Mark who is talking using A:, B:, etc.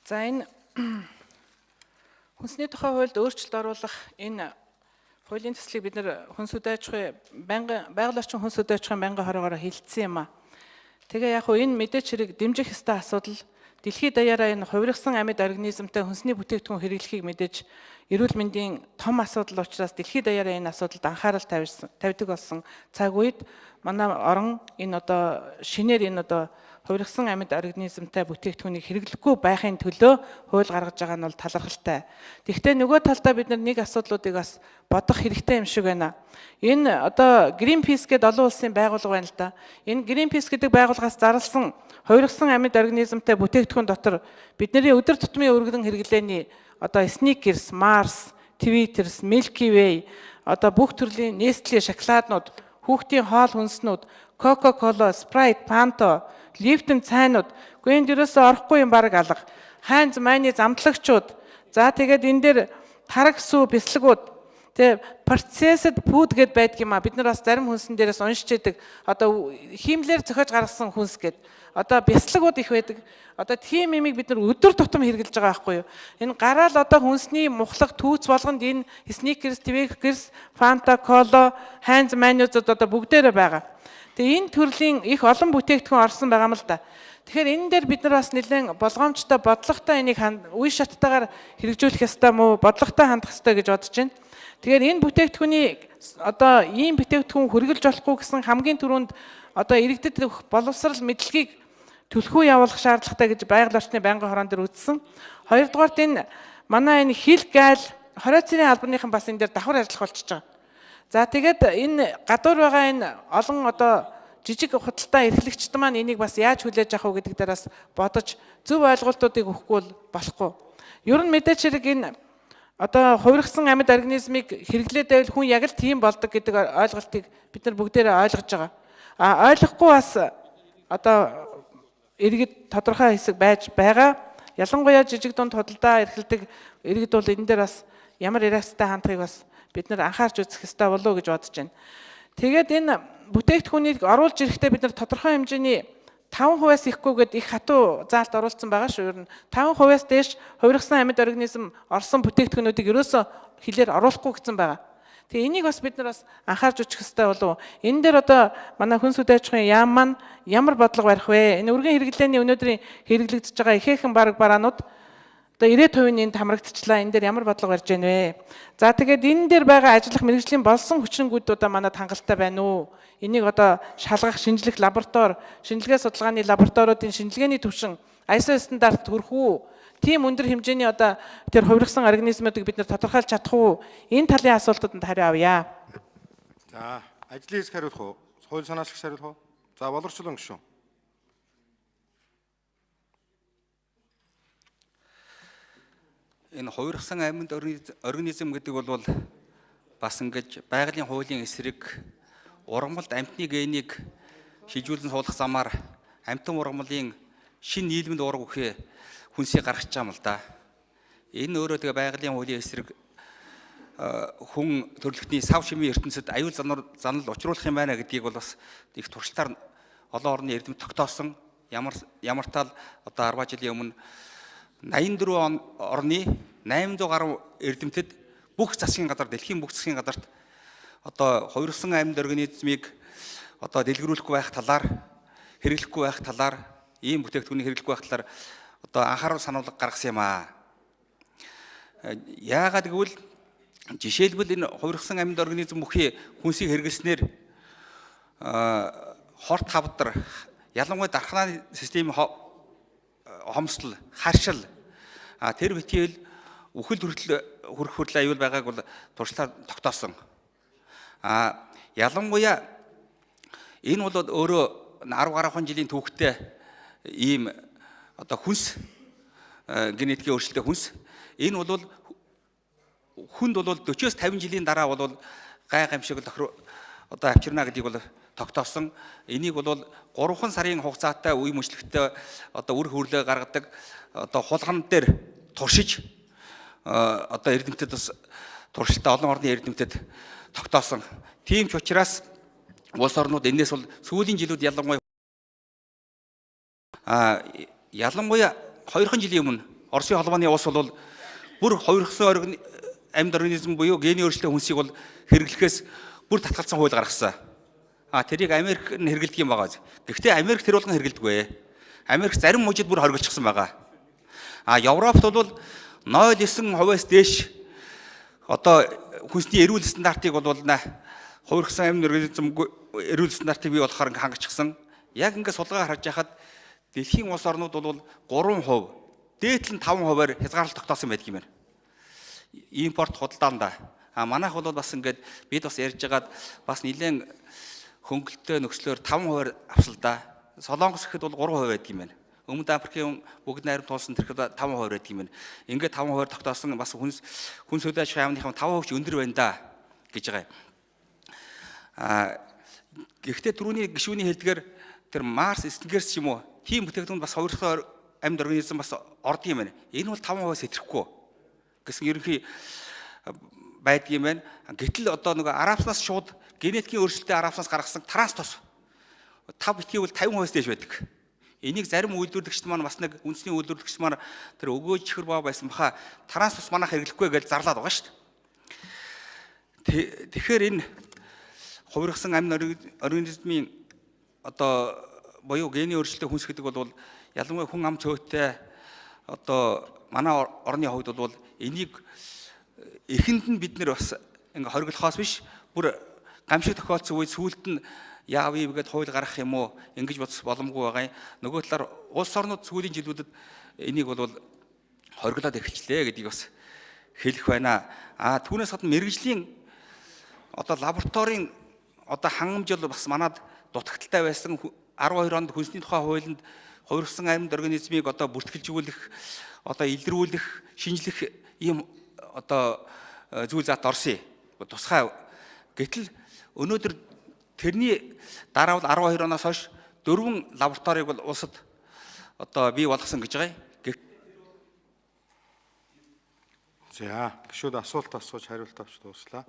A: За энэ хүнсний тухай хуульд өөрчлөлт оруулах энэ хуулийн төслийг бид нэр хүнс үдэ аж ахуйн байгаль орчин хүнс үдэ аж ахуйн байнгын хорогоор хилцсэн юм а. Тэгээ яг хөө энэ мэдээч хэрэг дэмжих ёстой асуудал дэлхийд даяараа энэ хувиргасан амьд организмтай хүнсний бүтээгдэхүүн хэрэглэхийг мэдээж эрүүл мэндийн том асуудал учраас дэлхийд даяараа энэ асуудалд анхаарал тавьдаг болсон цаг үед манай орон энэ одоо шинээр энэ одоо хувиргасан амьд организмтай бүтээгдэхүүнийг хэрэглэхгүй байхын төлөө хууль гаргаж байгаа нь бол талархалтай. Тэгэхдээ нөгөө талдаа бид нэг асуудлуудыг бас бодох хэрэгтэй юм шиг байна. Энэ одоо Greenpeace гэдэг олон улсын байгууллага байна л да. Энэ Greenpeace гэдэг байгууллагаас зарласан хувиргасан амьд организмтай бүтээгдэхүүн дотор бидний өдөр тутмын өргөдөн хэрэглээний одоо Snickers, Mars, Tweeters, Milky Way, одоо бүх төрлийн Nestle шоколаднууд, хүүхдийн хоол хүнснүүд, Coca-Cola, Sprite, Fanta, Lipton цайнууд, гүнд ерөөсөө орохгүй юм баг алга. Хайнз майны замтлагчуд. За тэгээд энэ дээр тараг сүү бяцлагууд. Тэгээ processed food гэд байдаг юм а. Бид нар бас зарим хүнсэн дээрээс уншиж идэг. Одоо хиймлэр зохиож гаргасан хүнс гэд. Одоо бяцлагууд их байдаг. Одоо тийм юмыг бид нар өдөр тутам хэрэглэж байгаа байхгүй юу? Энэ гараал одоо хүнсний мухлах түүц болгонд энэ Snickers, Twix, Fanta, Cola, Хайнз майнуудад одоо бүгдээрээ байгаа. Тэгээ энэ төрлийн их олон бүтээгдэхүүн орсон байгаа юм л да. Тэгэхээр энэ дээр бид нар бас нэлээд болгоомжтой, бодлоготой энийг үе шаттайгаар хэрэгжүүлэх ёстой мó, бодлоготой хандах ёстой гэж бодож байна. Тэгэхээр энэ бүтээгдэхүүний одоо ийм бүтээгдэхүүн хүргэлж болохгүй гэсэн хамгийн түрүүнд одоо иргэдэд боловсрал мэдлэгийг түлхүү явуулах шаардлагатай гэж байгаль орчны байнгын хорон дээр үзсэн. Хоёрдугаарт энэ манай энэ хил гайл хорооцрын албаныхан бас энэ дээр давхар ажиллах болчихж байгаа. За тэгээд энэ гадуур байгаа энэ олон одоо жижиг худалдаа эрхлэгчд маань энийг бас яаж хүлээж авах вэ гэдэг дээрээс бодож зөв ойлголтуудыг өгөхгүй бол болохгүй. Ер нь мэдээч хэрэг энэ одоо хувиргасан амьд организмыг хэрэглээд байвал хүн яг л тийм болдог гэдэг ойлголтыг бид нар бүгдээрээ ойлгож байгаа. А ойлгохгүй бас одоо иргэд тодорхой хэсэг байж байгаа. Ялангуяа жижиг дунд худалдаа эрхэлдэг иргэд бол энэ дээр бас ямар яриастай хандахыг бас бид нар анхаарч үзэх ёстой болов уу гэж бодож байна. Тэгээд энэ бүтээгдэхүүнийг оруулж ирэхдээ бид нар тодорхой хэмжээний 5%-аас ихгүйгээд их хатуу заалт оруулсан байгаа шүү. Ер нь 5%-аас дээш хувиргасан амьд организм орсон бүтээгдэхүүнүүдийг ерөөсөө хилээр оруулахгүй гэсэн байгаа. Тэгээ энийг бас бид нар бас анхаарч үзэх ёстой болов уу? Энэ дээр одоо манай хүнс үдэ аж ахуйн яам маань ямар бодлого барих вэ? Энэ өргөн хэрэглээний өнөөдрийн хэрэглэгдэж байгаа ихээхэн бараанууд одоо 90% нь энд хамрагдчихлаа. Энэ дээр ямар бодлого барьж байна вэ? За тэгээд энэ дээр байгаа ажиллах мэргэжлийн болсон хүчингүүд одоо манад хангалттай байна уу? Энийг одоо шалгах шинжлэх лаборатори, шинжилгээ судалгааны лабораториудын шинжилгээний түвшин ISO стандарт хүрэх үү? Тийм өндөр хэмжээний одоо тэр хувиргасан организмуудыг бид нэр тодорхойлж чадах уу? Энэ талын асуултууданд хариу авъя.
B: За, ажлын хэсэг хариулах уу? Хууль санаачлагч хариулах уу? За, боловсролын гишүүн.
C: Энэ хувиргасан амьд организм гэдэг бол бас ингэж байгалийн хуулийн эсрэг ургамалд амьтны генийг шижүүлэн суулгах замаар амьтан ургамлын шин нийлэмд ураг өгөхөө хүнсийг гаргаж байгаа юм л да. Энэ өөрөө тэгээ байгалийн хуулийн эсрэг хүн төрөлхтний сав шимийн ертөнцид аюул занал учруулах юм байна гэдгийг бол бас их туршилтаар олон орны эрдэмт тогтоосон. Ямар тал одоо 10 жилийн өмнө 84 орны 800 гаруй эрдэмтэд бүх засгийн газар, дэлхийн бүх засгийн газарт одоо хувирсан амьд организмыг одоо дэлгэрүүлэхгүй байх талаар, хэрэглэхгүй байх талаар, ийм бүтээгдэхүүнийг хэрэглэхгүй байх талаар одоо анхаарал сануулга гаргасан юм аа. Яагаад гэвэл жишээлбэл энэ хувирсан амьд организм бүхий хүнсийг хэрэглэснээр хорт хавдар, ялангуяа дархлааны системийн хомсдол, харшил, тэр битгийл үхэл хүрэх хүртэл аюул байгааг бол туршлаар тогтоосон. Ялангуяа энэ бол өөрөө 10 гаруй жилийн түүхтэй ийм одоо хүнс генетикийн өөрчлөлттэй хүнс. Энэ бол хүнд бол 40-50 жилийн дараа бол гай гамшиг одоо авчирна гэдгийг бол тогтоосон. Энийг бол 3 сарын хугацаатай үе мөчлөгтэй одоо үр хөрлөө гаргадаг одоо хулган дээр туршиж одоо эрдэмтэд бас туршилтаа олон орны эрдэмтэд тогтоосон. Тийм ч учраас улс орнууд энэс бол сүүлийн жилүүд ялангуяа 2 жилийн өмнө Оросын холбооны улс бол бүр хувирсан амьд организм буюу гений өөрчлөлтийн хүнсийг бол хэрэглэхээс бүр татгалзсан хууль гаргасан. Тэрийг Америк нь хэрэглэдэг юм байгаа. Гэхдээ Америк тэр болгон хэрэглэдэггүй. Америк зарим мужид бүр хоригдчихсан байгаа. Европт бол 0.9%-аас дээш одоо хүнсний эрүүл стандартыг бол хувирсан амьд организм эрүүл стандартыг бий болохоор хангачсан. Яг ингээд судалгаа харж байхад дэлхийн улс орнууд бол 3%, дээдл нь 5%-аар хязгаарлалт тогтоосон байдаг юм байна. Импорт худалдаанд. Манайх бол бас ингээд бид бас ярьж байгаад бас нэлээд хөнгөлөлтөө нөхцлөөр 5%-аар авсал да. Солонгос гэхэд бол 3% байдаг юм байна. Өмнөд Африкийн бүгд найрамд тулсан тэрхэд 5% байдаг юм байна. Ингээд 5% тогтоосон бас хүнс үдэ аж ахуйн 5% өндөр байна да гэж байгаа. Гэхдээ түрүүний гишүүний хэлдгээр тэр Марс, Стенгерс ч юм уу тийм бүтээгдэхүүн бас хувирсан амьд организм бас ордог юм байна. Энэ бол 5% сэтэрэхгүй гэсэн ерөнхий байдаг юм байна. Гэтэл одоо нөгөө аравснаас шууд генетикийн өөрчлөлтөд аравснаас гаргасан транс тос 5 битгий бол 50%-аас дээш байдаг. Энийг зарим үйлдвэрлэгчд маань бас нэг үндэсний үйлдвэрлэгч маань тэр өгөөж чихэр баа байсан баха транс тос манайх хэрэглэхгүй гэж зарлаад байгаа шүү дээ. Тэгэхээр энэ хувирсан амьд организмын одоо буюу гений өөрчлөлтийн хүнс гэдэг бол ялангуяа хүн ам цөөтэй одоо манай орны хувьд бол энийг эхэнд нь бид нэр бас ингээ хориглохоос биш бүр гамшиг тохиолдсон үед сүүлд нь яав ийм гэдээ хууль гаргах юм уу ингэж бодох боломжгүй байгаа юм. Нөгөө талаар улс орнууд сүүлийн жилүүдэд энийг бол хориглоод эхэлчлээ гэдгийг бас хэлэх байна. Түүнээс гадна мэрэгжлийн одоо лабораторийн одоо хангамжил бас манад дутагдaltaй байсан 12 онд хүнсний тухай хуулинд хувирсан амьд организмыг одоо бүртгэлжүүлэх одоо илрүүлэх шинжлэх ийм одоо зүйл зат орсон. Тусгай. Гэтэл өнөөдөр тэрний дараа бол 12 оноос хойш 4 лабораторийг бол улсад одоо бий болгосон гэж байгаа юм.
B: За, гишүүд асуулт асууж хариулт авч дууслаа.